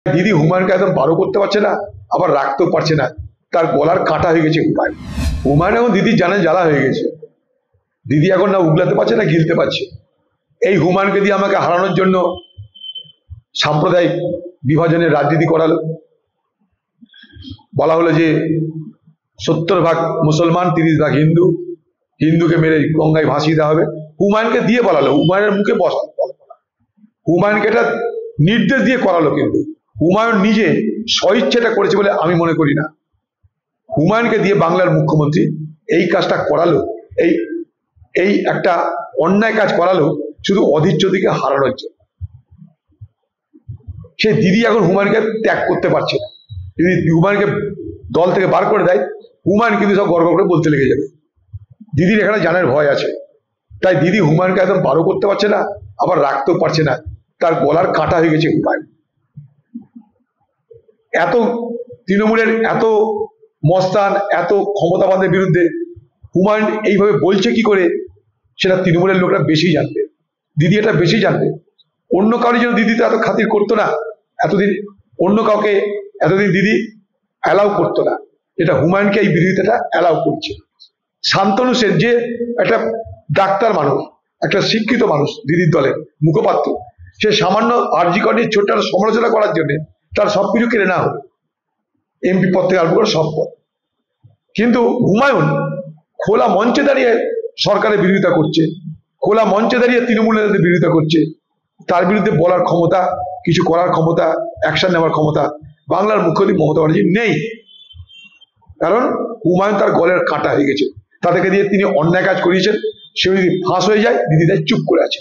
দিদি হুমায়ুনকে একদম বারো করতে পারছে না, আবার রাখতেও পারছে না, তার গলার কাটা হয়ে গেছে হুমায়ুন। হুমায়ুন এখন দিদির জানে জ্বালা হয়ে গেছে। দিদি এখন না উগলাতে পারছে না গিলতে পারছে। এই হুমায়ুনকে দিয়ে আমাকে হারানোর জন্য সাম্প্রদায়িক বিভাজনের রাজনীতি করালো। বলা হলো যে 70% মুসলমান, 30% হিন্দু, হিন্দুকে মেরে গঙ্গায় ভাসিয়ে দেওয়া হবে। হুমায়ুনকে দিয়ে বলালো, হুমায়ুনের মুখে বসা, হুমায়ুনকে এটা নির্দেশ দিয়ে করালো। কিন্তু হুমায়ুন নিজে স্বইচ্ছেটা করেছে বলে আমি মনে করি না। হুমায়ুনকে দিয়ে বাংলার মুখ্যমন্ত্রী এই কাজটা করালো, এই এই একটা অন্যায় কাজ করালো শুধু অধীর চৌধুরীকে হারানোর জন্য। সে দিদি এখন হুমায়ুনকে ত্যাগ করতে পারছে না। যদি হুমায়ুনকে দল থেকে বার করে দেয়, হুমায়ুন কিন্তু সব গর্ব করে বলতে লেগে যাবে। দিদির এখানে জানের ভয় আছে, তাই দিদি হুমায়ুনকে একদম বারো করতে পারছে না, আবার রাখতেও পারছে না, তার গলার কাটা হয়ে গেছে হুমায়ুন। এত তৃণমূলের এত মস্তান, এত ক্ষমতাবানদের বিরুদ্ধে হুমায়ুন এইভাবে বলছে কি করে, সেটা তৃণমূলের লোকরা বেশি জানবে, দিদি এটা বেশি জানবে। অন্য কারোর জন্য দিদি তো এত খাতির করতো না এতদিন, অন্য কাউকে এতদিন দিদি অ্যালাউ করতো না, এটা হুমায়ুনকে এই বিরোধিতাটা অ্যালাউ করছে। শান্তনু সেন যে একটা ডাক্তার মানুষ, একটা শিক্ষিত মানুষ, দিদির দলের মুখপাত্র, সে সামান্য আরজি কর নিয়ে ছোট্ট একটা সমালোচনা করার জন্য তার সবকিছু কেড়ে নেওয়া হবে, এমপি পদ থেকে আরম্ভ করে সব পদ। কিন্তু হুমায়ুন খোলা মঞ্চে দাঁড়িয়ে সরকারের বিরোধিতা করছে, খোলা মঞ্চে দাঁড়িয়ে তৃণমূলের বিরোধিতা করছে। তার বিরুদ্ধে বলার ক্ষমতা, কিছু করার ক্ষমতা, অ্যাকশন নেওয়ার ক্ষমতা বাংলার মুখ্যমন্ত্রী মমতা ব্যানার্জি নেই। কারণ হুমায়ুন তার গলের কাটা হয়ে গেছে, তাদেরকে দিয়ে তিনি অন্যায় কাজ করিয়েছেন। সে যদি ফাঁস হয়ে যায়, দিদিরা চুপ করে আছে।